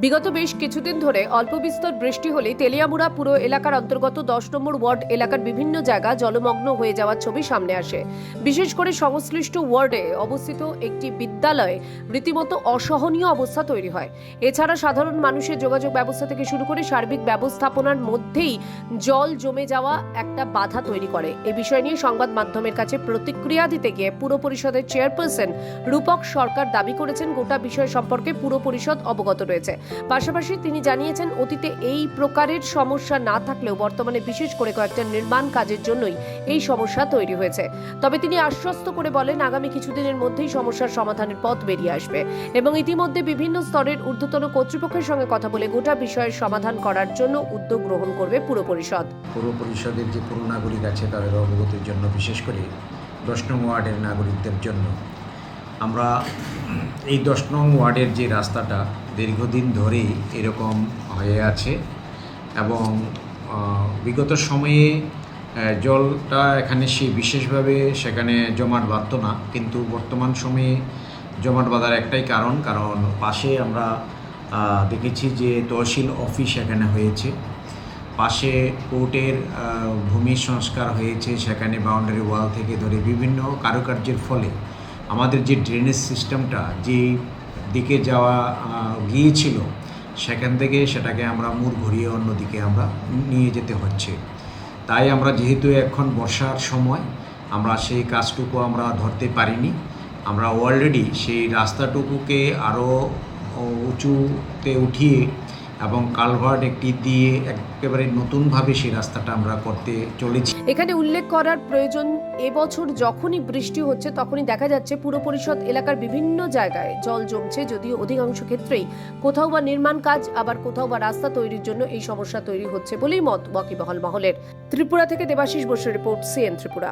বিগত বেশ কিছুদিন ধরে অল্প বিস্তর বৃষ্টি হলে তেলিয়ামুড়া পুরো এলাকার অন্তর্গত 10 নম্বর ওয়ার্ড এলাকার বিভিন্ন জায়গা জলমগ্ন হয়ে যাওয়ার ছবি সামনে আসে। বিশেষ করে সংশ্লিষ্ট ওয়ার্ডে অবস্থিত একটি বিদ্যালয়ে রীতিমতো অসহনীয় অবস্থা তৈরি হয়। এছাড়া সাধারণ মানুষের যোগাযোগ ব্যবস্থা থেকে শুরু করে সার্বিক ব্যবস্থাপনার মধ্যেই জল জমে যাওয়া একটা বাধা তৈরি করে। এ বিষয় নিয়ে সংবাদ মাধ্যমের কাছে প্রতিক্রিয়া দিতে গিয়ে পুর পরিষদের চেয়ারপারসন রূপক সরকার দাবি করেছেন গোটা বিষয় সম্পর্কে পুর পরিষদ অবগত রয়েছে। পাশাপাশি তিনি জানিয়েছেন অতীতে এই প্রকারের সমস্যা না থাকলেও বর্তমানে বিশেষ করে কয়েকটা নির্মাণ কাজের জন্যই এই সমস্যা তৈরি হয়েছে। তবে তিনি আশ্বস্ত করে বলেন আগামী কিছুদিনের মধ্যেই সমস্যার সমাধানের পথ বেরিয়ে আসবে এবং ইতিমধ্যে বিভিন্ন স্তরের ঊর্ধ্বতন কর্তৃপক্ষের সঙ্গে কথা বলে গোটা বিষয়ের সমাধান করার জন্য উদ্যোগ গ্রহণ করবে পুর পরিষদ। পুর পরিষদের যে পুরো নাগরিক আছে তাদের অবগতির জন্য, বিশেষ করে 10 নং ওয়ার্ডের নাগরিকদের জন্য আমরা এই 10 নং ওয়ার্ডের যে রাস্তাটা দীর্ঘদিন ধরেই এরকম হয়ে আছে এবং বিগত সময়ে জলটা এখানে বিশেষভাবে সেখানে জমাট বাঁধত না, কিন্তু বর্তমান সময়ে জমাট বাঁধার একটাই কারণ পাশে আমরা দেখেছি যে তহসিল অফিস এখানে হয়েছে, পাশে কোর্টের ভূমি সংস্কার হয়েছে, সেখানে বাউন্ডারি ওয়াল থেকে ধরে বিভিন্ন কারুকার্যের ফলে আমাদের যে ড্রেনেজ সিস্টেমটা যে দিকে যাওয়া গিয়েছিল সেখান থেকে সেটাকে আমরা মুড় ঘুরিয়ে অন্যদিকে আমরা নিয়ে যেতে হচ্ছে। তাই আমরা যেহেতু এখন বর্ষার সময় আমরা সেই কাজটুকু আমরা ধরতে পারিনি, আমরা অলরেডি সেই রাস্তাটুকুকে আরও উঁচুতে উঠিয়ে এবং কালভার্ট একটি দিয়ে একেবারে নতুনভাবে সেই রাস্তাটা আমরা করতে চলেছি। এখানে উল্লেখ করার প্রয়োজন, এবছর যখনই বৃষ্টি হচ্ছে তখনই দেখা যাচ্ছে পুর পরিষদ এলাকার বিভিন্ন জায়গায় জল জমছে, যদিও অধিকাংশ ক্ষেত্রেই কোথাও বা নির্মাণ কাজ আবার কোথাও বা রাস্তা তৈরির জন্য এই সমস্যা তৈরি হচ্ছে বলেই মত ওয়াকিবহাল মহলের। ত্রিপুরা থেকে দেবাশিস বসুর রিপোর্ট, সিএন ত্রিপুরা।